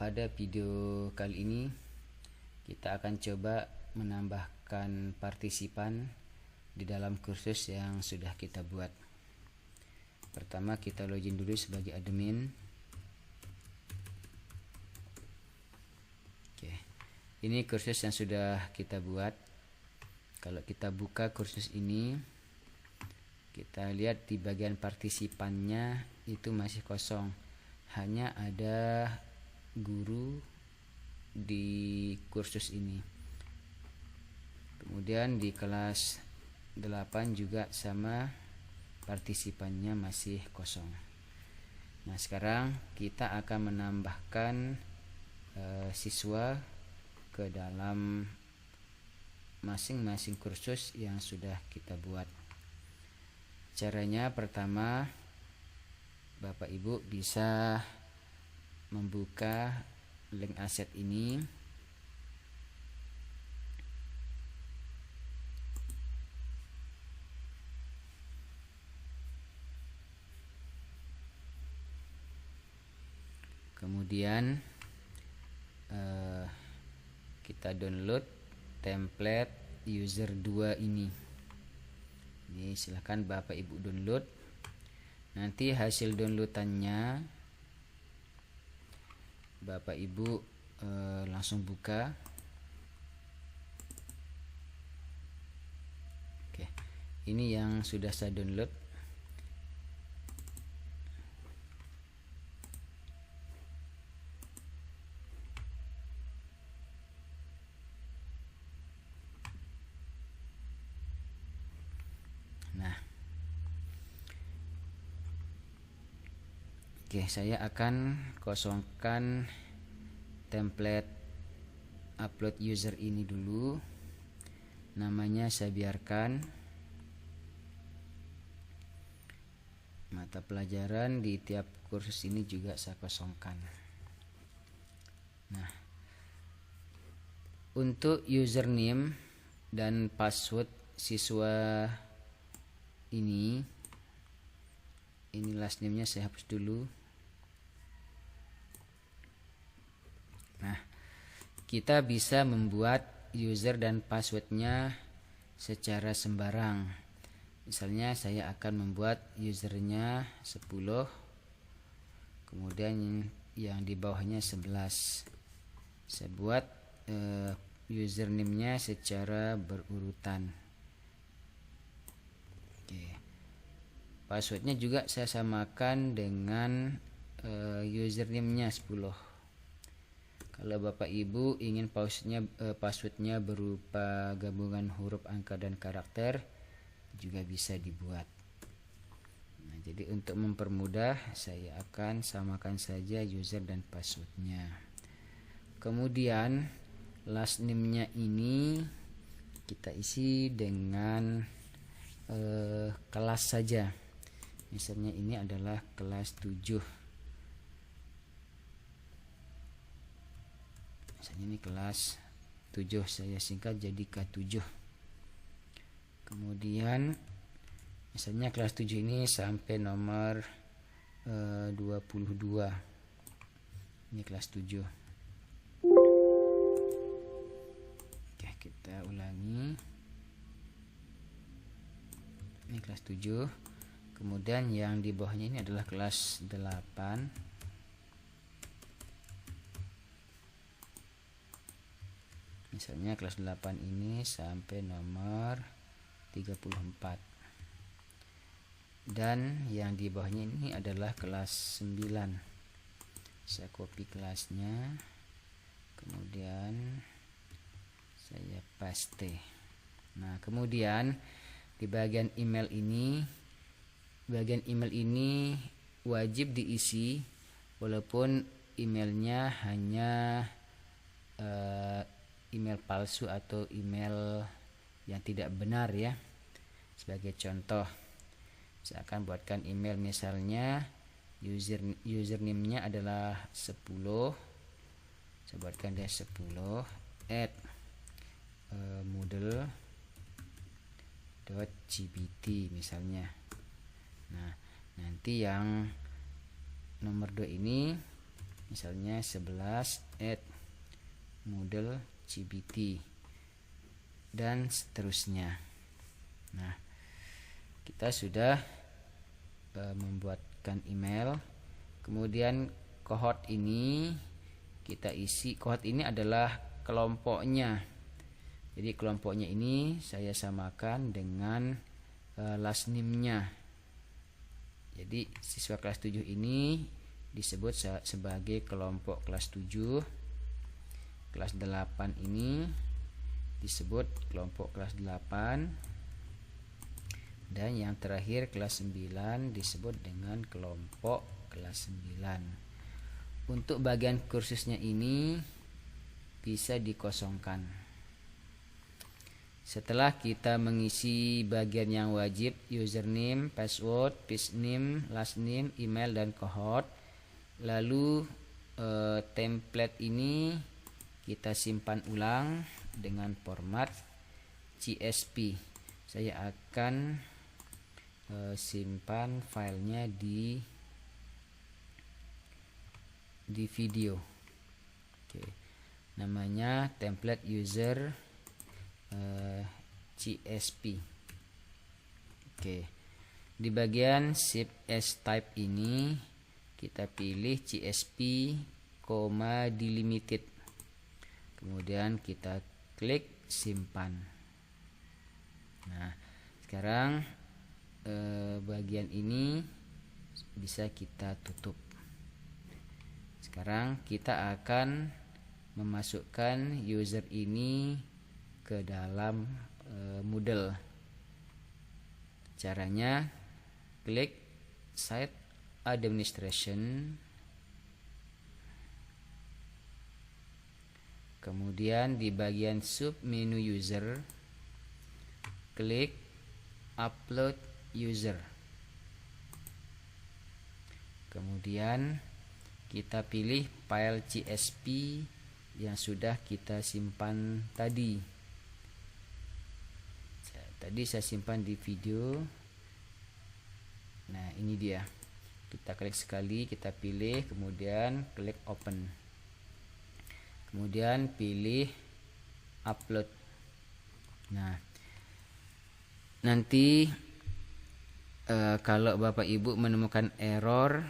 Pada video kali ini kita akan coba menambahkan partisipan di dalam kursus yang sudah kita buat. Pertama kita login dulu sebagai admin. Oke. Ini kursus yang sudah kita buat. Kalau kita buka kursus ini, kita lihat di bagian partisipannya itu masih kosong. Hanya ada guru di kursus ini. Kemudian di kelas 8 juga sama, partisipannya masih kosong. Nah, sekarang kita akan menambahkan siswa ke dalam masing-masing kursus yang sudah kita buat. Caranya pertama, Bapak Ibu bisa membuka link aset ini. Kemudian kita download template user 2 ini. Ini silahkan Bapak Ibu download. Nanti hasil downloadannya Bapak Ibu langsung buka. Oke, ini yang sudah saya download. Nah, oke, saya akan kosongkan template upload user ini dulu. Namanya saya biarkan. Mata pelajaran di tiap kursus ini juga saya kosongkan. Nah, untuk username dan password siswa ini last name-nya saya hapus dulu. Nah, kita bisa membuat user dan passwordnya secara sembarang. Misalnya saya akan membuat usernya 10, kemudian yang di bawahnya 11. Saya buat username-nya secara berurutan. Oke. Passwordnya juga saya samakan dengan username-nya 10. Kalau Bapak Ibu ingin passwordnya berupa gabungan huruf, angka, dan karakter, juga bisa dibuat. Nah, jadi untuk mempermudah saya akan samakan saja user dan passwordnya. Kemudian last name-nya ini kita isi dengan kelas saja. Misalnya ini adalah kelas 7. Misalnya ini kelas 7, saya singkat jadi K7. Kemudian misalnya kelas 7 ini sampai nomor 22. Ini kelas 7. Oke, kita ulangi. Ini kelas 7. Kemudian yang di bawahnya ini adalah kelas 8. Misalnya kelas 8 ini sampai nomor 34. Dan yang di bawahnya ini adalah kelas 9. Saya copy kelasnya, kemudian saya paste. Nah, kemudian di bagian email ini wajib diisi, walaupun emailnya hanya email palsu atau email yang tidak benar ya. Sebagai contoh, saya akan buatkan email, misalnya username-nya adalah 10. Saya buatkan dia 10 @moodle.gbt misalnya. Nah, nanti yang nomor 2 ini misalnya 11 add Moodle CBT dan seterusnya. Nah, kita sudah membuatkan email. Kemudian cohort ini kita isi. Cohort ini adalah kelompoknya. Jadi kelompoknya ini saya samakan dengan last name-nya. Jadi siswa kelas 7 ini disebut sebagai kelompok kelas 7. Kelas 8 ini disebut kelompok kelas 8. Dan yang terakhir kelas 9 disebut dengan kelompok kelas 9. Untuk bagian kursusnya ini bisa dikosongkan. Setelah kita mengisi bagian yang wajib, username, password, page name, last name, email, dan cohort, lalu template ini kita simpan ulang dengan format CSV. Saya akan simpan filenya di video. Oke. Namanya template user CSV. Oke. Di bagian shape as type ini kita pilih CSV, delimited. Kemudian kita klik simpan. Nah, sekarang bagian ini bisa kita tutup. Sekarang kita akan memasukkan user ini ke dalam Moodle. Caranya klik Site Administration, kemudian di bagian sub menu user klik Upload User. Kemudian kita pilih file CSV yang sudah kita simpan tadi. Tadi saya simpan di video. Nah, ini dia. Kita klik sekali, kita pilih, kemudian klik open. Kemudian pilih upload. Nah, nanti kalau Bapak Ibu menemukan error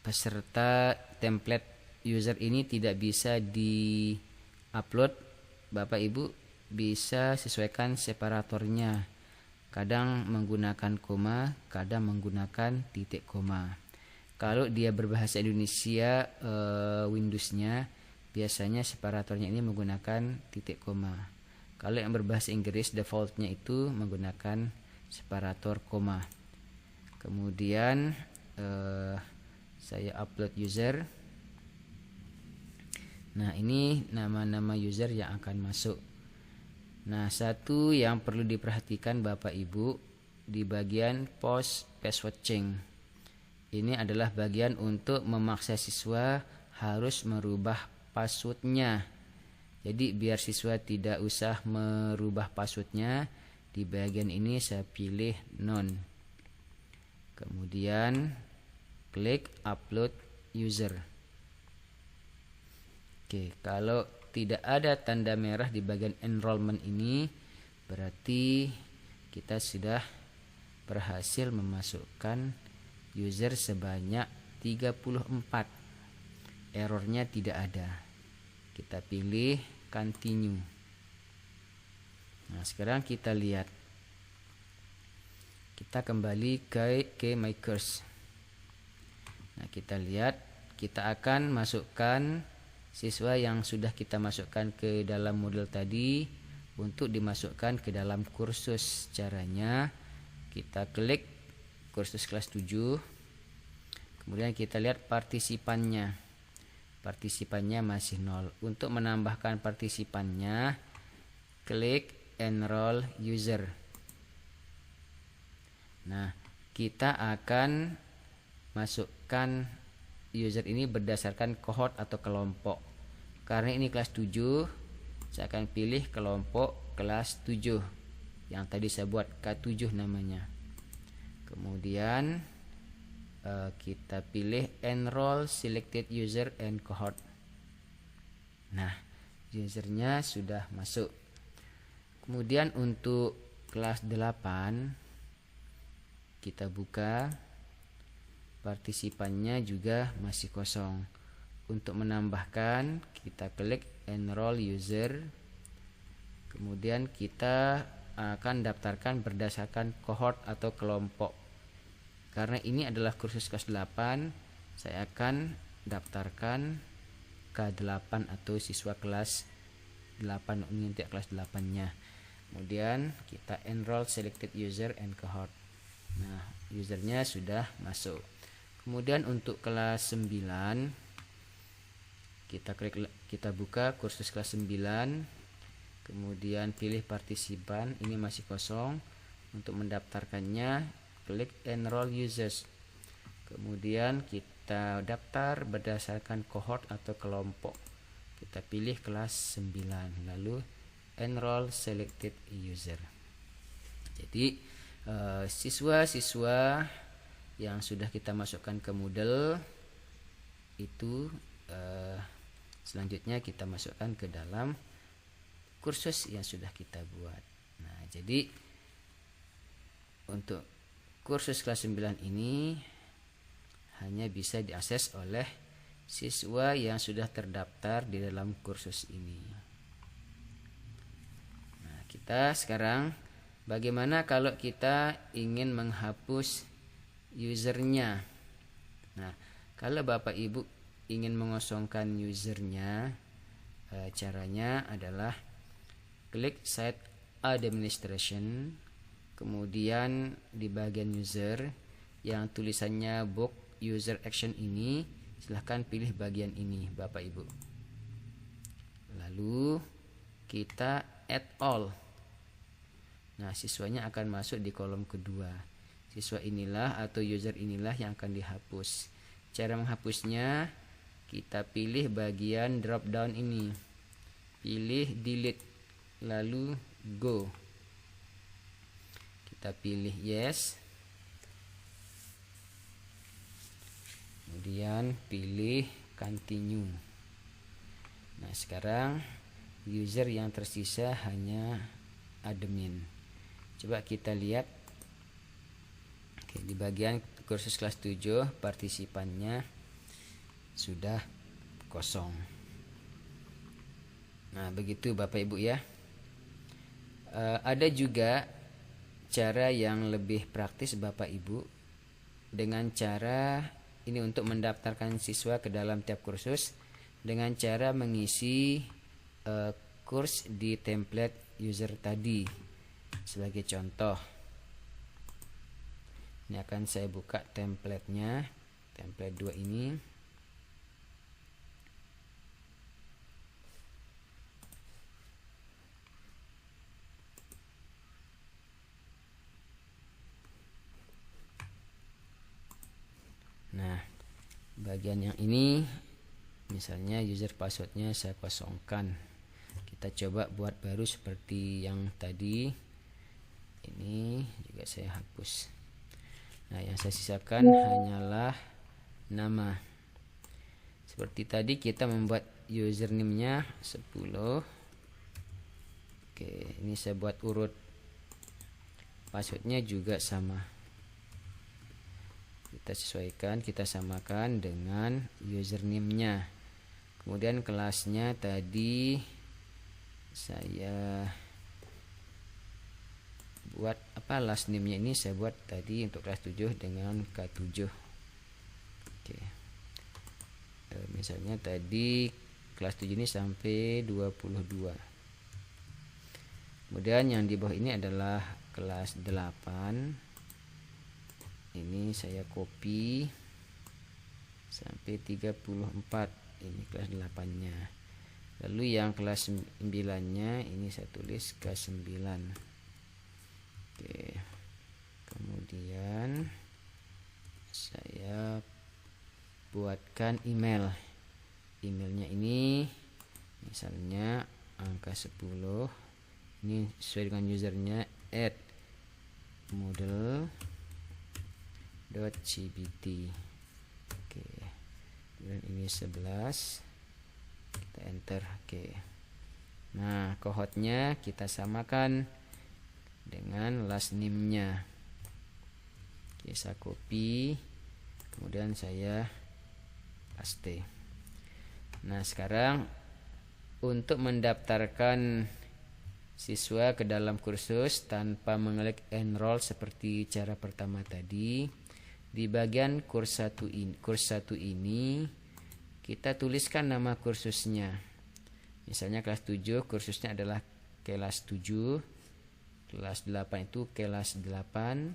peserta template user ini tidak bisa di-upload, Bapak Ibu bisa sesuaikan separatornya. Kadang menggunakan koma, kadang menggunakan titik koma. Kalau dia berbahasa Indonesia Windowsnya, biasanya separatornya ini menggunakan titik koma. Kalau yang berbahasa Inggris, defaultnya itu menggunakan separator koma. Kemudian saya upload user. Nah, ini nama-nama user yang akan masuk. Nah, satu yang perlu diperhatikan Bapak Ibu di bagian post password change. Ini adalah bagian untuk memaksa siswa harus merubah passwordnya. Jadi biar siswa tidak usah merubah passwordnya, di bagian ini saya pilih none. Kemudian klik upload user. Oke, kalau tidak ada tanda merah di bagian enrollment ini, berarti kita sudah berhasil memasukkan user sebanyak 34. Errornya tidak ada. Kita pilih continue. Nah, sekarang kita lihat. Kita kembali ke my course. Nah, kita lihat, kita akan masukkan siswa yang sudah kita masukkan ke dalam Moodle tadi untuk dimasukkan ke dalam kursus. Caranya kita klik kursus kelas 7. Kemudian kita lihat partisipannya. Partisipannya masih 0. Untuk menambahkan partisipannya, klik enroll user. Nah, kita akan masukkan user ini berdasarkan cohort atau kelompok. Karena ini kelas 7, saya akan pilih kelompok kelas 7 yang tadi saya buat K7 namanya. Kemudian kita pilih enroll selected user and cohort. Nah, usernya sudah masuk. Kemudian untuk kelas 8 kita buka, partisipannya juga masih kosong. Untuk menambahkan, kita klik enroll user. Kemudian kita akan daftarkan berdasarkan cohort atau kelompok. Karena ini adalah kursus kelas 8, saya akan daftarkan K8 atau siswa kelas 8, ini untuk kelas 8-nya. Kemudian kita enroll selected user and cohort. Nah, usernya sudah masuk. Kemudian untuk kelas 9 kita buka kursus kelas 9. Kemudian pilih partisipan, ini masih kosong. Untuk mendaftarkannya klik enroll users. Kemudian kita daftar berdasarkan cohort atau kelompok. Kita pilih kelas 9, lalu enroll selected user. Jadi siswa-siswa yang sudah kita masukkan ke Moodle itu selanjutnya kita masukkan ke dalam kursus yang sudah kita buat. Nah, jadi untuk kursus kelas 9 ini hanya bisa diakses oleh siswa yang sudah terdaftar di dalam kursus ini. Nah, kita sekarang bagaimana kalau kita ingin menghapus usernya? Nah, kalau Bapak Ibu ingin mengosongkan usernya, caranya adalah klik site administration, kemudian di bagian user yang tulisannya book user action ini, silahkan pilih bagian ini Bapak Ibu. Lalu kita add all. Nah, siswanya akan masuk di kolom kedua. Siswa inilah atau user inilah yang akan dihapus. Cara menghapusnya, kita pilih bagian drop down ini. Pilih delete, lalu go. Kita pilih yes. Kemudian pilih continue. Nah, sekarang user yang tersisa hanya admin. Coba kita lihat. Oke, di bagian kursus kelas 7 partisipannya sudah kosong. Nah, begitu Bapak Ibu ya. Ada juga cara yang lebih praktis Bapak Ibu, dengan cara ini untuk mendaftarkan siswa ke dalam tiap kursus dengan cara mengisi kurs di template user tadi. Sebagai contoh, ini akan saya buka templatenya, template 2 ini. Nah, bagian yang ini misalnya user passwordnya saya kosongkan. Kita coba buat baru seperti yang tadi. Ini juga saya hapus. Nah, yang saya sisakan hanyalah nama. Seperti tadi kita membuat username-nya 10. Oke, ini saya buat urut. Passwordnya juga sama. Kita sesuaikan, kita samakan dengan username-nya. Kemudian kelasnya tadi saya buat apa, last name-nya ini saya buat tadi untuk kelas 7 dengan K7. Oke. Misalnya tadi kelas 7 ini sampai 22. Kemudian yang di bawah ini adalah kelas 8. Ini saya copy sampai 34. Ini kelas 8-nya. Lalu yang kelas 9-nya ini saya tulis ke-9. Oke. Kemudian saya buatkan email. Emailnya ini misalnya angka 10. Ini sesuai dengan usernya @moodle .cbt. Oke. Kemudian ini 11. Kita enter. Oke. Nah, kohortnya kita samakan dengan last name-nya. Oke, saya copy, kemudian saya paste. Nah, sekarang untuk mendaftarkan siswa ke dalam kursus tanpa mengklik enroll seperti cara pertama tadi, di bagian kurs 1 ini kita tuliskan nama kursusnya. Misalnya kelas 7 kursusnya adalah kelas 7, kelas 8 itu kelas 8,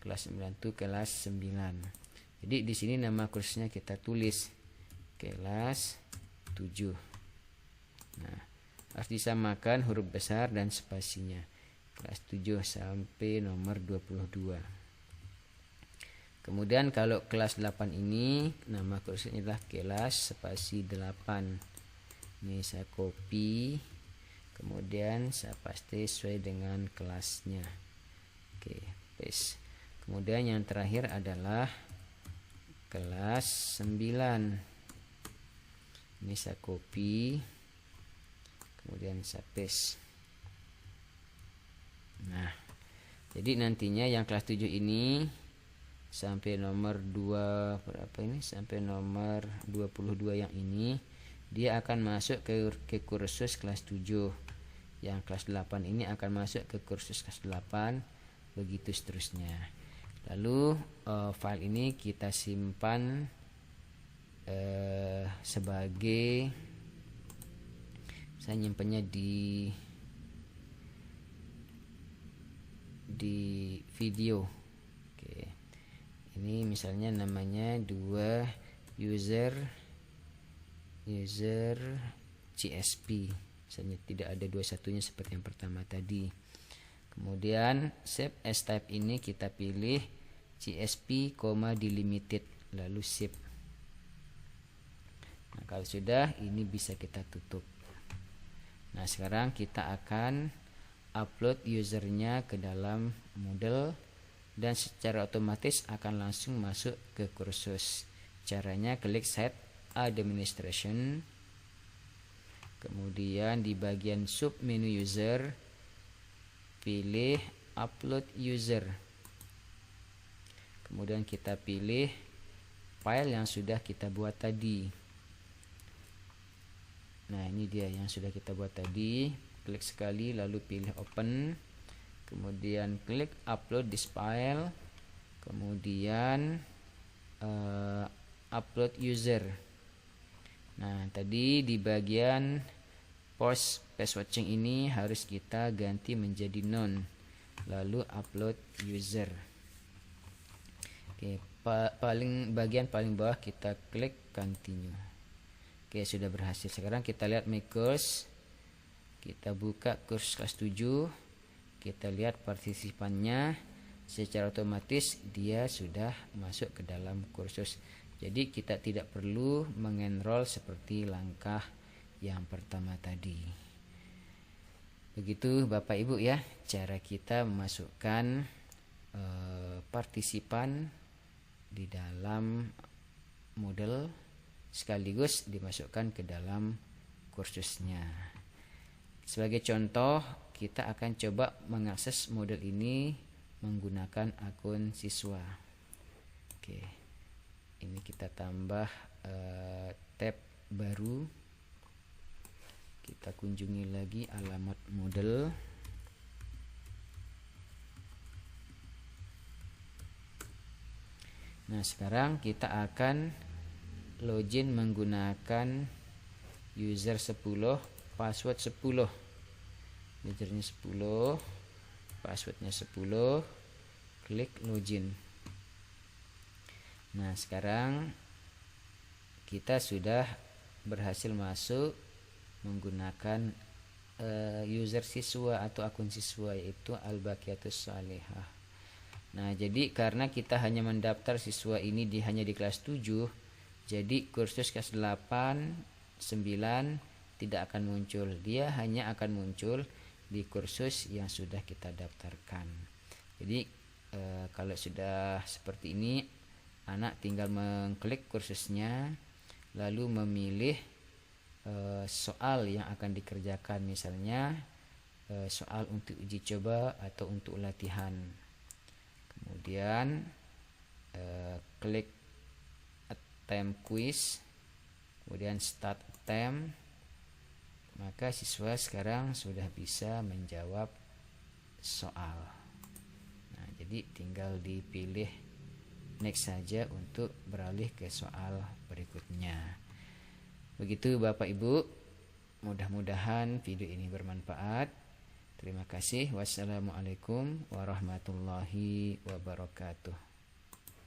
kelas 9 itu kelas 9. Jadi di sini nama kursusnya kita tulis kelas 7. Nah, harus disamakan huruf besar dan spasinya. Kelas 7 sampai nomor 22. Kemudian kalau kelas 8 ini nama kursusnya adalah kelas spasi 8. Ini saya copy, kemudian saya paste sesuai dengan kelasnya. Oke, paste. Kemudian yang terakhir adalah kelas 9. Ini saya copy, kemudian saya paste. Nah, jadi nantinya yang kelas 7 ini sampai nomor 2 berapa ini? Sampai nomor 22 yang ini dia akan masuk ke kursus kelas 7. Yang kelas 8 ini akan masuk ke kursus kelas 8, begitu seterusnya. Lalu file ini kita simpan sebagai, saya nyimpannya di video. Oke. Ini misalnya namanya 2 user CSP. Misalnya tidak ada 21-nya seperti yang pertama tadi. Kemudian save as type ini kita pilih CSP, delimited, lalu save. Nah, kalau sudah, ini bisa kita tutup. Nah, sekarang kita akan upload usernya ke dalam Moodle dan secara otomatis akan langsung masuk ke kursus. Caranya klik set administration, kemudian di bagian sub menu user pilih upload user, kemudian kita pilih file yang sudah kita buat tadi. Nah, ini dia yang sudah kita buat tadi. Klik sekali lalu pilih open, kemudian klik upload this file, kemudian upload user. Nah, tadi di bagian post page watching ini harus kita ganti menjadi none, lalu upload user. Oke, bagian paling bawah kita klik continue. Oke, sudah berhasil. Sekarang kita lihat my course. Kita buka kurs kelas 7. Kita lihat partisipannya. Secara otomatis dia sudah masuk ke dalam kursus. Jadi kita tidak perlu mengenroll seperti langkah yang pertama tadi. Begitu Bapak Ibu ya, cara kita memasukkan partisipan di dalam Moodle sekaligus dimasukkan ke dalam kursusnya. Sebagai contoh, kita akan coba mengakses Moodle ini menggunakan akun siswa. Oke, ini kita tambah tab baru. Kita kunjungi lagi alamat Moodle. Nah, sekarang kita akan login menggunakan user 10, password 10. Usernya 10, passwordnya 10, klik login. Nah, sekarang kita sudah berhasil masuk menggunakan user siswa atau akun siswa, yaitu Al-Baqiyatus Shalihah. Nah, jadi karena kita hanya mendaftar siswa ini hanya di kelas 7, jadi kursus kelas 8, 9 tidak akan muncul. Dia hanya akan muncul di kursus yang sudah kita daftarkan. Jadi Kalau sudah seperti ini, anak tinggal mengklik kursusnya, lalu memilih soal yang akan dikerjakan, misalnya soal untuk uji coba atau untuk latihan. Kemudian klik attempt quiz, kemudian start attempt, maka siswa sekarang sudah bisa menjawab soal. Nah, jadi tinggal dipilih next saja untuk beralih ke soal berikutnya. Begitu Bapak Ibu, mudah-mudahan video ini bermanfaat. Terima kasih. Wassalamualaikum warahmatullahi wabarakatuh.